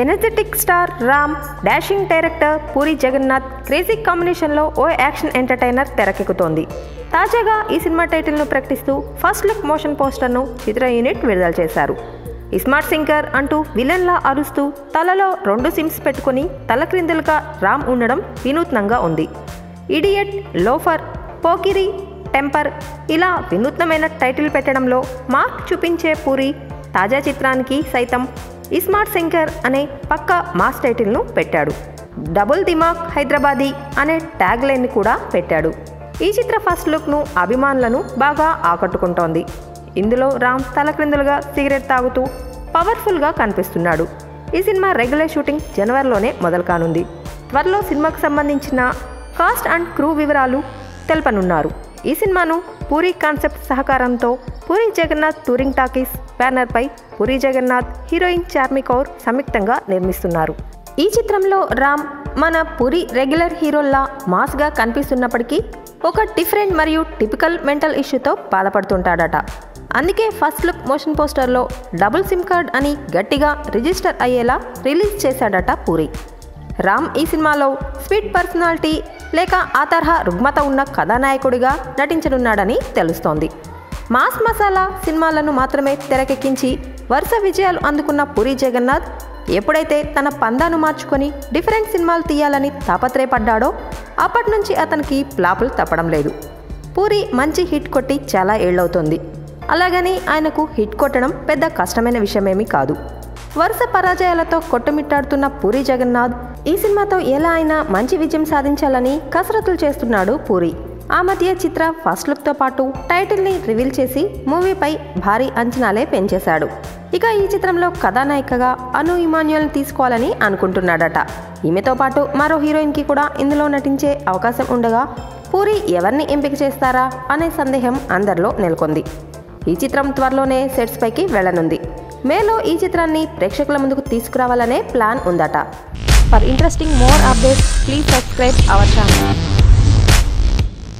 Energetic star Ram, dashing director Puri Jagannadh crazy కాంబినేషన్లో ఓ action entertainer తెరకెక్కుతోంది. తాజాగా ఈ సినిమా టైటిల్ను ప్రకటిస్తూ ఫస్ట్ లుక్ మోషన్ పోస్టర్ను చిత్ర యూనిట్ విడుదల చేశారు. ఇస్మార్ట్ సింగర్ అంటూ విలన్లా అరుస్తూ తలలో 2 సిమ్స్ పెట్టుకుని తలక్రిందులుగా రామ్ ఉండడం వినూత్నంగా ఉంది. ఇడియట్, లోఫర్, పోకిరి, టెంపర్ ఇలా వినూత్నమైన టైటిల్ పెట్టడంలో మార్క్ చూపించే పూరి తాజా చిత్రానికి సైతం ఇస్మార్ట్ సింగర్ అనే పక్కా మాస్ టైటిల్ను పెట్టాడు. డబుల్ దిమాగ్ హైదరాబాదీ అనే ట్యాగ్ లైన్ కూడా పెట్టాడు. ఈ చిత్ర ఫస్ట్ లుక్ను అభిమానులను బాగా ఆకట్టుకుంటోంది. ఇందులో రామ్ తలక్రిందులుగా సిగరెట్ తాగుతూ పవర్ఫుల్గా కనిపిస్తున్నాడు. ఈ సినిమా రెగ్యులర్ షూటింగ్ జనవరిలోనే మొదలు కానుంది. త్వరలో సినిమాకు సంబంధించిన కాస్ట్ అండ్ క్రూ వివరాలు తెలపనున్నారు. ఈ సినిమాను పూరి కాన్సెప్ట్ సహకారంతో పూరి జగన్నాథ్ టూరింగ్ టాకీస్ బ్యానర్పై పూరి జగన్నాథ్, హీరోయిన్ చార్మి కౌర్ సంయుక్తంగా నిర్మిస్తున్నారు. ఈ చిత్రంలో రామ్ మన పూరి రెగ్యులర్ హీరోల్లా మాస్గా కనిపిస్తున్నప్పటికీ ఒక డిఫరెంట్ మరియు టిపికల్ మెంటల్ ఇష్యూతో బాధపడుతుంటాడట. అందుకే ఫస్ట్ లుక్ మోషన్ పోస్టర్లో డబుల్ సిమ్ కార్డ్ అని గట్టిగా రిజిస్టర్ అయ్యేలా రిలీజ్ చేశాడట పూరి. రామ్ ఈ సినిమాలో స్వీట్ పర్సనాలిటీ లేక ఆ తరహా రుగ్మత ఉన్న కథానాయకుడిగా నటించనున్నాడని తెలుస్తోంది. మాస్ మసాలా సినిమాలను మాత్రమే తెరకెక్కించి వరుస విజయాలు అందుకున్న పూరి జగన్నాథ్ ఎప్పుడైతే తన పందాను మార్చుకొని డిఫరెంట్ సినిమాలు తీయాలని తాపత్రయపడ్డాడో అప్పటి నుంచి అతనికి ఫ్లాపులు తప్పడం లేదు. పూరి మంచి హిట్ కొట్టి చాలా ఏళ్లవుతోంది. అలాగని ఆయనకు హిట్ కొట్టడం పెద్ద కష్టమైన విషయమేమీ కాదు. వరుస పరాజయాలతో కొట్టుమిట్టాడుతున్న పూరి జగన్నాథ్ ఈ సినిమాతో ఎలా అయినా మంచి విజయం సాధించాలని కసరత్తులు చేస్తున్నాడు పూరి. ఆ మధ్య చిత్ర ఫస్ట్ లుక్తో పాటు టైటిల్ని రివీల్ చేసి మూవీపై భారీ అంచనాలే పెంచేశాడు. ఇక ఈ చిత్రంలో కథానాయికగా అను ఇమాన్యుయల్ని తీసుకోవాలని అనుకుంటున్నాడట. ఈమెతో పాటు మరో హీరోయిన్కి కూడా ఇందులో నటించే అవకాశం ఉండగా పూరి ఎవరిని ఎంపిక చేస్తారా అనే సందేహం అందరిలో నెలకొంది. ఈ చిత్రం త్వరలోనే సెట్స్ పైకి వెళ్లనుంది. మేలో ఈ చిత్రాన్ని ప్రేక్షకుల ముందుకు తీసుకురావాలనే ప్లాన్ ఉందట. For interesting more updates please subscribe our channel.